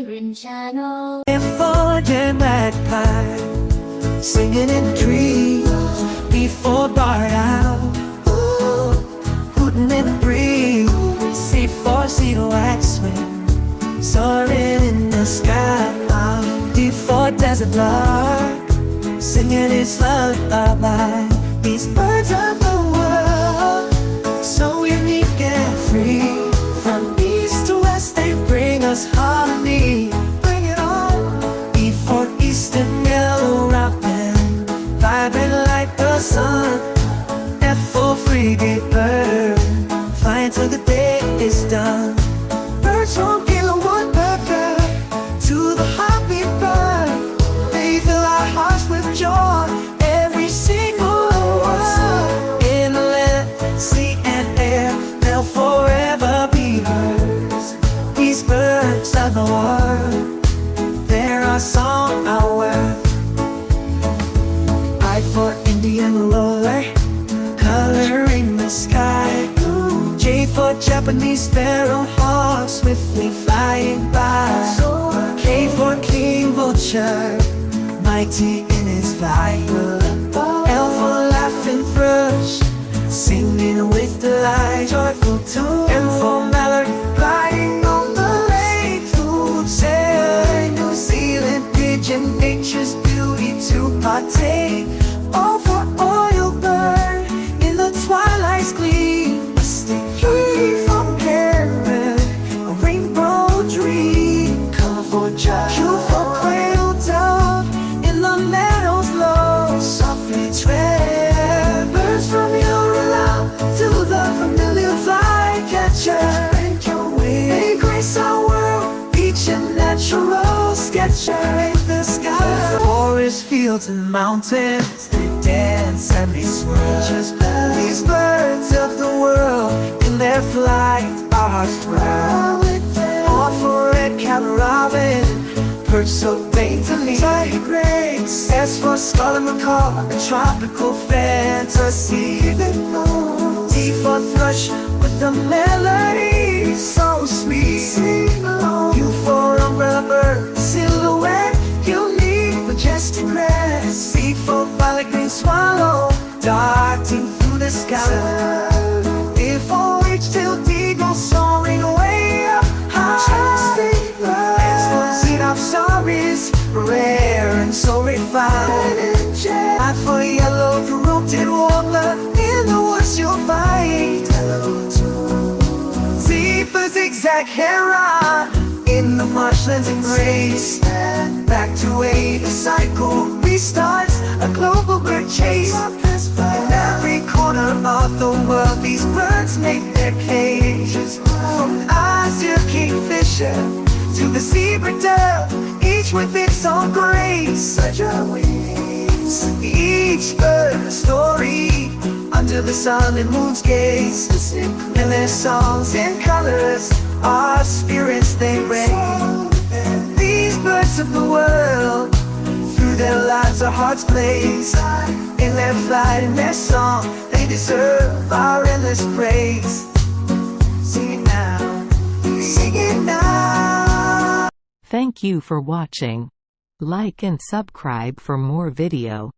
Wren channel. Before the magpie, singing in trees. Before barred out, hooting in the breeze. C4C wax swing, soaring in the sky. Before desert lark, singing his lullaby. These birds of the world, so unique and free. From east to west they bring us harmony. Bring it on. Before eastern yellow robin, vibrant like the sun. F4 frigate bird, flying till the day is done. Birds from Gilwood Burger to the heartbeat bird, they fill our hearts with joy. Every single word, in the land, sea and air, they'll forever be birds. These birds of the world, they're our song, our worth. I for Indian roller, coloring the sky. J for Japanese sparrow hawk, swiftly flying by. K for king vulture, mighty in its flight. L for laughing thrush, singing with delight. Joyful tune. M for mallard, gliding on the lake. Sail New Zealand pigeon, nature's beauty to partake. O for oil bird, in the twilight's gleam. Free from parent, a rainbow dream. Colorful child. Q for cradle dove, in the meadows low, softly tread. Birds from your alarm to the familiar flycatcher. Make your way. They grace our world, beach and natural sketcher. In the sky, forest, fields and mountains, they dance and they swirl. These birds of the world, in their flight, our hearts thrill. All for red-capped robin, perched so daintily. Grace. S for scarlet macaw, a tropical fantasy. T for thrush with the melody so sweet. U for umbrella bird, silhouette, unique, majestic grass. C for violet green swallow, darting through the sky. A for H-tailed eagle, soaring way up high. S for xenoph saris, rare and so refined. I for yellow throated warbler, in the woods you'll find. Z for zigzag heron, in the marshlands embrace. Back to A, the cycle restarts, a global bird chase. In every corner of the world, these birds make their cages. From azure kingfisher to the zebra dove, each with its own grace. Such a wings, each bird a story, under the sun and moon's gaze. And their songs and colors, our spirits they reign. These birds of the world, through their lives our hearts blaze. In their flight and their song, they deserve our endless praise. Sing it now, sing it now. Thank you for watching. Like and subscribe for more video.